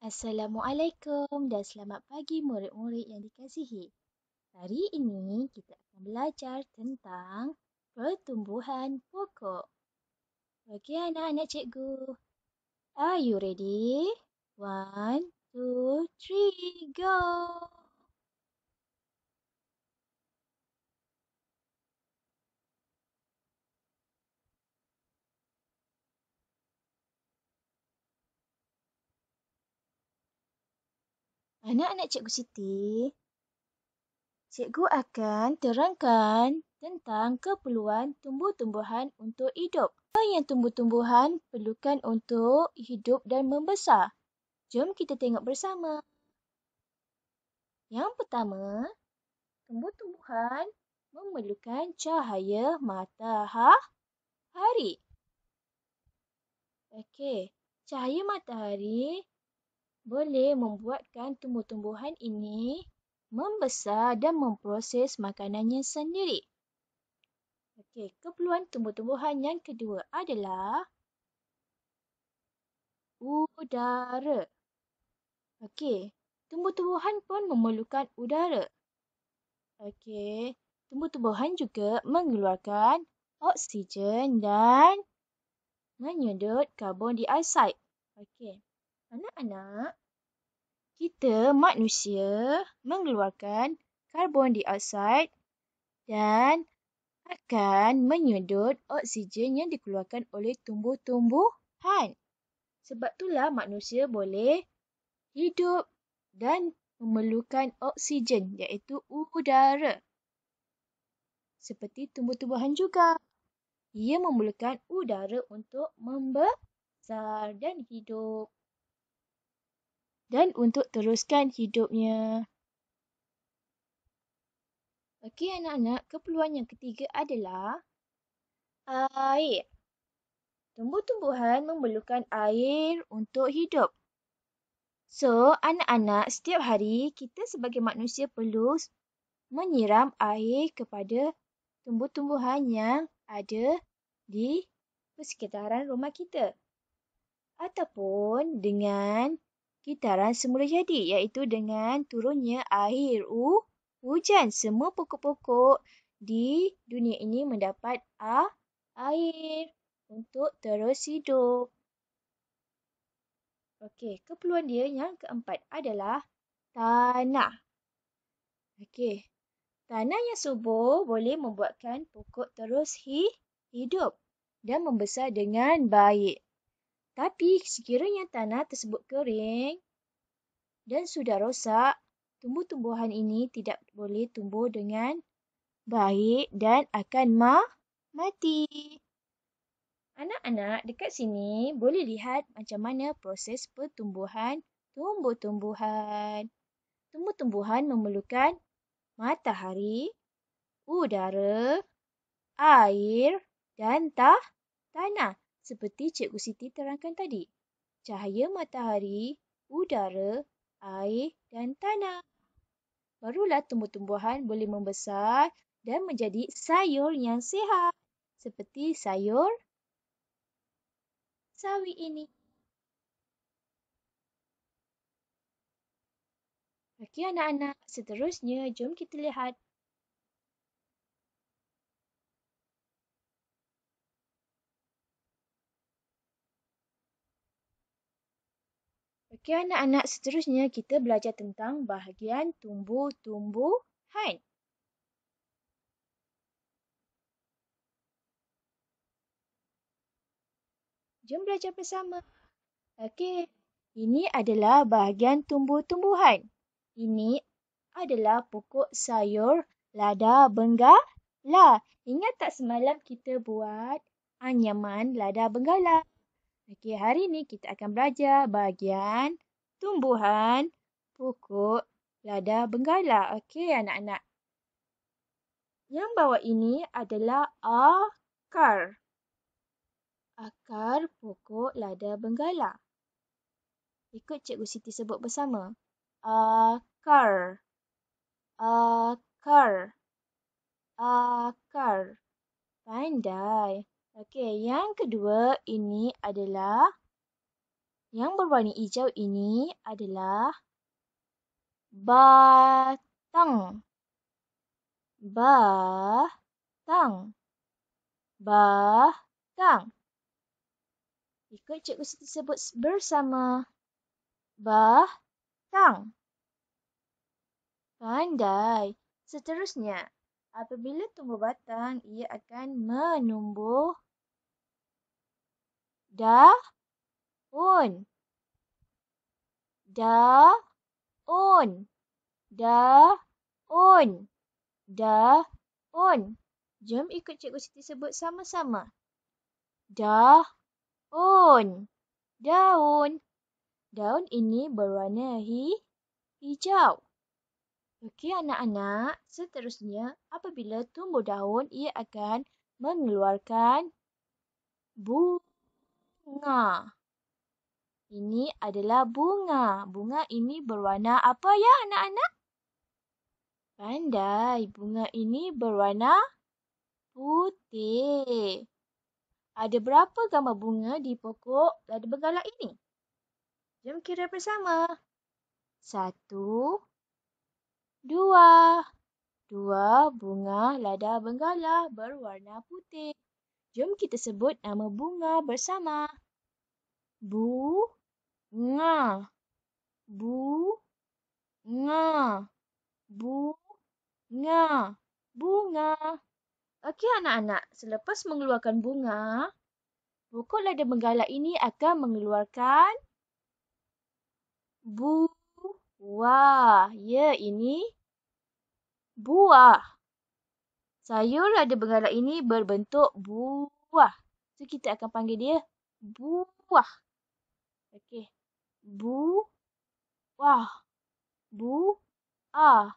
Assalamualaikum dan selamat pagi murid-murid yang dikasihi. Hari ini kita akan belajar tentang pertumbuhan pokok. Okey anak-anak cikgu. Are you ready? 1, 2, 3, go! Anak-anak cikgu Siti, cikgu akan terangkan tentang keperluan tumbuh-tumbuhan untuk hidup. Apa yang tumbuh-tumbuhan perlukan untuk hidup dan membesar? Jom kita tengok bersama. Yang pertama, tumbuh-tumbuhan memerlukan cahaya matahari. Okey, cahaya matahari boleh membuatkan tumbuh-tumbuhan ini membesar dan memproses makanannya sendiri. Okey, keperluan tumbuh-tumbuhan yang kedua adalah udara. Okey, tumbuh-tumbuhan pun memerlukan udara. Okey, tumbuh-tumbuhan juga mengeluarkan oksigen dan menyedot karbon dioksida. Okey, anak-anak, kita manusia mengeluarkan karbon dioksida dan akan menyedot oksigen yang dikeluarkan oleh tumbuh-tumbuhan. Sebab itulah manusia boleh hidup dan memerlukan oksigen iaitu udara. Seperti tumbuh-tumbuhan juga. Ia memerlukan udara untuk membesar dan hidup. Dan untuk teruskan hidupnya. Okey anak-anak, keperluan yang ketiga adalah air. Tumbuh-tumbuhan memerlukan air untuk hidup. So, anak-anak, setiap hari kita sebagai manusia perlu menyiram air kepada tumbuh-tumbuhan yang ada di persekitaran rumah kita. Ataupun dengan kitaran semula jadi, iaitu dengan turunnya air hujan. Semua pokok-pokok di dunia ini mendapat air untuk terus hidup. Okey, keperluan dia yang keempat adalah tanah. Okey, tanah yang subur boleh membuatkan pokok terus hidup dan membesar dengan baik. Tapi sekiranya tanah tersebut kering dan sudah rosak, tumbuh-tumbuhan ini tidak boleh tumbuh dengan baik dan akan mati. Anak-anak, dekat sini boleh lihat macam mana proses pertumbuhan tumbuh-tumbuhan. Tumbuh-tumbuhan memerlukan matahari, udara, air dan tanah. Seperti Cikgu Siti terangkan tadi. Cahaya matahari, udara, air dan tanah. Barulah tumbuh-tumbuhan boleh membesar dan menjadi sayur yang sihat. Seperti sayur sawi ini. Okey anak-anak, seterusnya jom kita lihat. Okey anak-anak, seterusnya kita belajar tentang bahagian tumbuh-tumbuhan. Jom belajar bersama. Okey, ini adalah bahagian tumbuh-tumbuhan. Ini adalah pokok sayur lada benggala. Ingat tak semalam kita buat anyaman lada benggala? Okey, hari ini kita akan belajar bahagian tumbuhan pokok lada benggala. Okey, anak-anak. Yang bawah ini adalah akar. Akar pokok lada benggala. Ikut Cikgu Siti sebut bersama. Akar. Akar. Akar. Pandai. Okey, yang kedua ini adalah Yang berwarna hijau ini adalah batang. Batang. Batang. Ikut Cikgu Siti sebut bersama. Batang. Pandai. Seterusnya, apabila tumbuh batang, ia akan menumbuh daun. Daun. Daun. Daun. Jom ikut Cikgu Siti sebut sama-sama. Daun. Daun. Daun ini berwarna hijau. Okey anak-anak, seterusnya apabila tumbuh daun, ia akan mengeluarkan bunga. Ini adalah bunga. Bunga ini berwarna apa ya anak-anak? Pandai. Bunga ini berwarna putih. Ada berapa gambar bunga di pokok lada benggala ini? Jom kira bersama. 1, 2. 2 bunga lada benggala berwarna putih. Jom kita sebut nama bunga bersama. Bunga. Bunga. Bunga. Bunga. Okey anak-anak, selepas mengeluarkan bunga, pokok lada benggala ini akan mengeluarkan buah. Ya, ini buah. Sayur lada benggala ini berbentuk buah. So, kita akan panggil dia buah. Okey. Buah. Buah.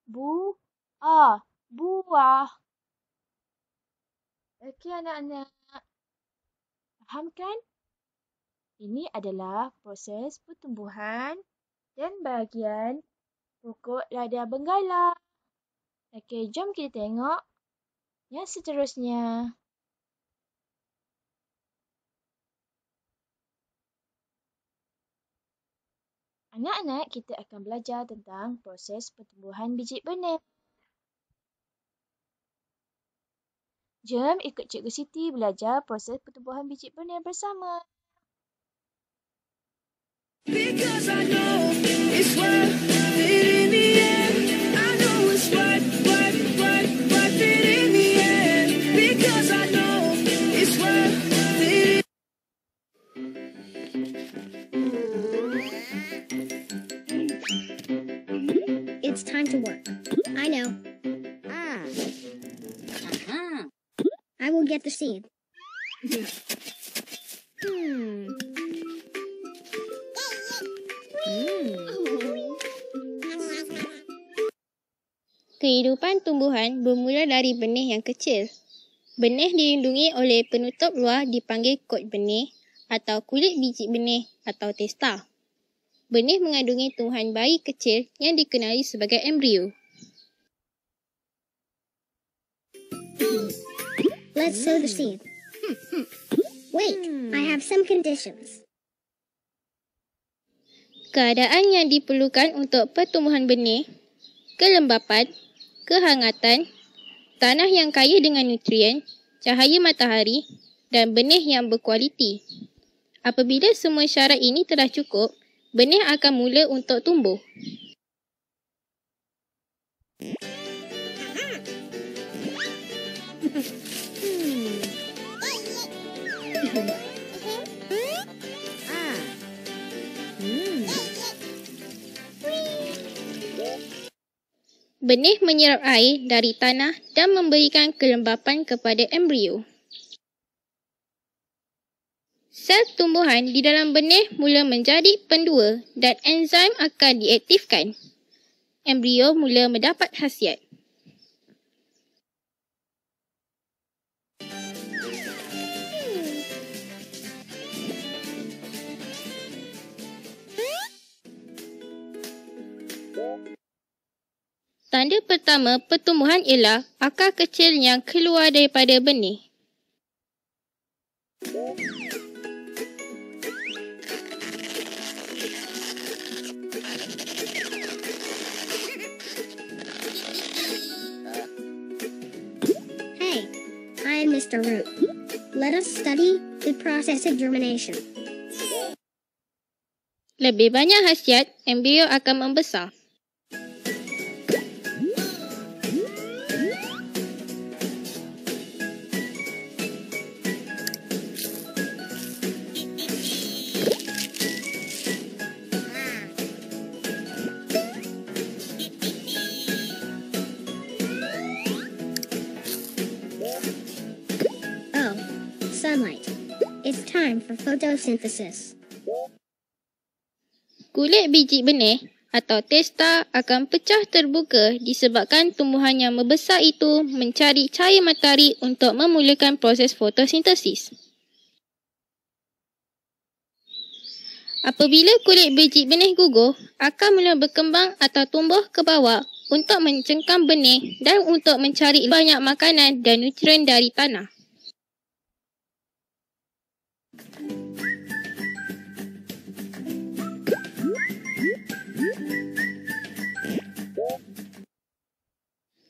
Buah. Buah. Okey anak-anak. Faham kan? Ini adalah proses pertumbuhan dan bahagian pokok lada benggala. Okey, jom kita tengok yang seterusnya. Anak-anak, kita akan belajar tentang proses pertumbuhan biji benih. Jom ikut Cikgu Siti belajar proses pertumbuhan biji benih bersama. Because I know it's worth it in the end. I know it's worth it in the end. Because I know it's worth it. It's time to work. I know. I will get the seed. Kehidupan tumbuhan bermula dari benih yang kecil. Benih dilindungi oleh penutup luar dipanggil kot benih atau kulit biji benih atau testa. Benih mengandungi tumbuhan bayi kecil yang dikenali sebagai embrio. Let's sow the seed. Wait, I have some conditions. Keadaan yang diperlukan untuk pertumbuhan benih, kelembapan, kehangatan, tanah yang kaya dengan nutrien, cahaya matahari dan benih yang berkualiti. Apabila semua syarat ini telah cukup, benih akan mula untuk tumbuh. Benih menyerap air dari tanah dan memberikan kelembapan kepada embrio. Sel tumbuhan di dalam benih mula menjadi pendua dan enzim akan diaktifkan. Embrio mula mendapat khasiat. Tanda pertama pertumbuhan ialah akar kecil yang keluar daripada benih. I am Mr. Root. Let us study the process of germination. Lebih banyak khasiat, embrio akan membesar. Oh, sunlight. It's time for photosynthesis. Kulit biji benih atau testa akan pecah terbuka disebabkan tumbuhan yang membesar itu mencari cahaya matahari untuk memulakan proses fotosintesis. Apabila kulit biji benih gugur, akan mula berkembang atau tumbuh ke bawah untuk mencengkam benih dan untuk mencari banyak makanan dan nutrien dari tanah.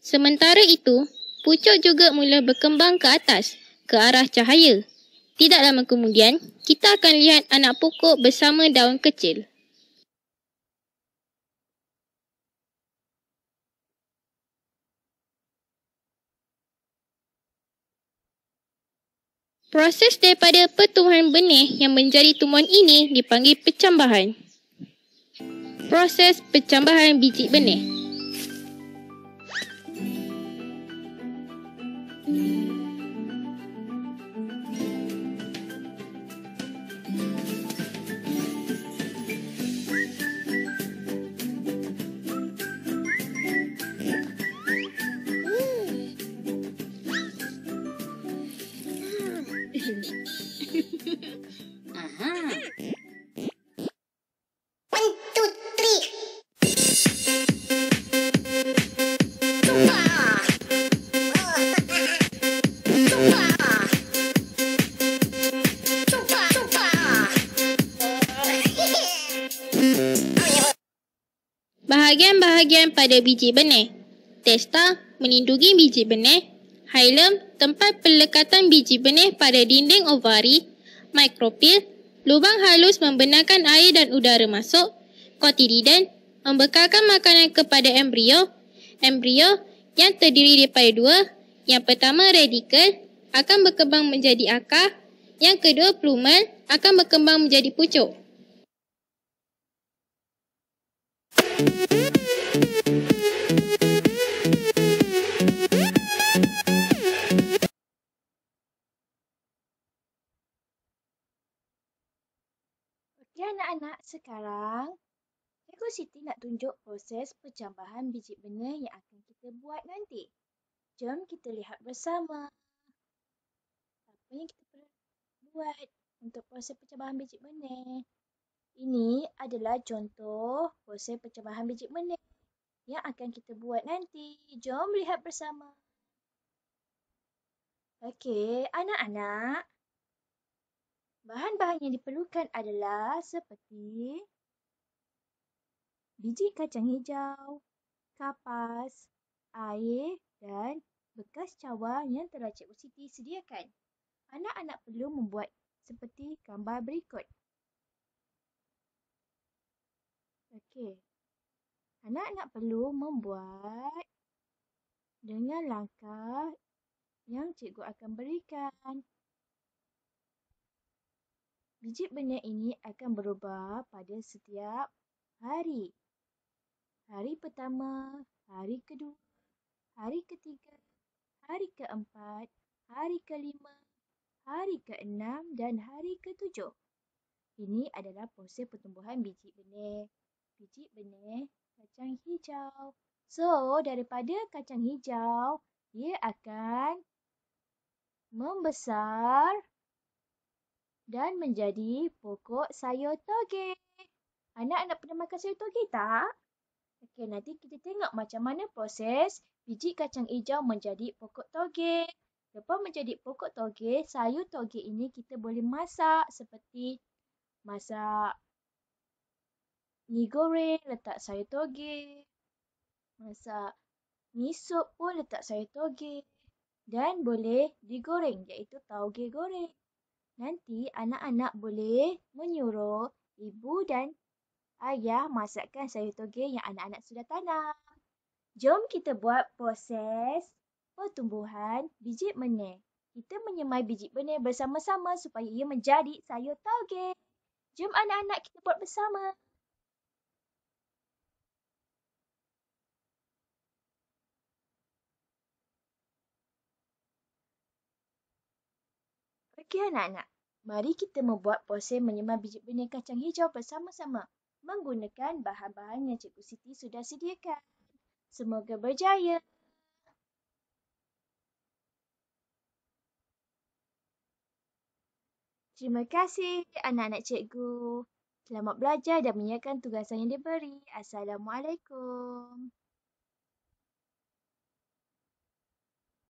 Sementara itu, pucuk juga mula berkembang ke atas, ke arah cahaya. Tidak lama kemudian, kita akan lihat anak pokok bersama daun kecil. Proses daripada pertumbuhan benih yang menjadi tumbuhan ini dipanggil percambahan. Proses percambahan biji benih. Bahagian-bahagian pada biji benih. Testa melindungi biji benih. Hilum tempat pelekatan biji benih pada dinding ovari. Mikropil lubang halus membenarkan air dan udara masuk. Kotiledon membekalkan makanan kepada embrio. Embrio yang terdiri daripada dua. Yang pertama radikal akan berkembang menjadi akar. Yang kedua plumen akan berkembang menjadi pucuk. Okey anak-anak, sekarang Cikgu Siti nak tunjuk proses percambahan biji benih yang akan kita buat nanti. Jom kita lihat bersama apa yang kita perlu buat untuk proses percambahan biji benih. Ini adalah contoh proses percambahan biji benih yang akan kita buat nanti. Jom lihat bersama. Okey, anak-anak. Bahan-bahan yang diperlukan adalah seperti biji kacang hijau, kapas, air dan bekas cawan yang telah Cikgu Siti sediakan. Anak-anak perlu membuat seperti gambar berikut. Okey. Anak-anak perlu membuat dengan langkah yang cikgu akan berikan. Biji benih ini akan berubah pada setiap hari. Hari pertama, hari kedua, hari ketiga, hari keempat, hari kelima, hari keenam dan hari ketujuh. Ini adalah proses pertumbuhan biji benih. Biji benih kacang hijau. So, daripada kacang hijau, ia akan membesar dan menjadi pokok sayur toge. Anak-anak pernah makan sayur toge tak? Okey, nanti kita tengok macam mana proses biji kacang hijau menjadi pokok toge. Lepas menjadi pokok toge, sayur toge ini kita boleh masak seperti masak mi goreng, letak sayur toge. Masak mi sup pun letak sayur toge. dan boleh digoreng iaitu tauge goreng. Nanti anak-anak boleh menyuruh ibu dan ayah masakkan sayur toge yang anak-anak sudah tanam. Jom kita buat proses pertumbuhan biji benih. Kita menyemai biji benih bersama-sama supaya ia menjadi sayur toge. Jom anak-anak kita buat bersama. Okey anak-anak, mari kita membuat proses menyemai biji benih kacang hijau bersama-sama menggunakan bahan-bahan yang Cikgu Siti sudah sediakan. Semoga berjaya. Terima kasih anak-anak cikgu. Selamat belajar dan menyiapkan tugasan yang diberi. Assalamualaikum.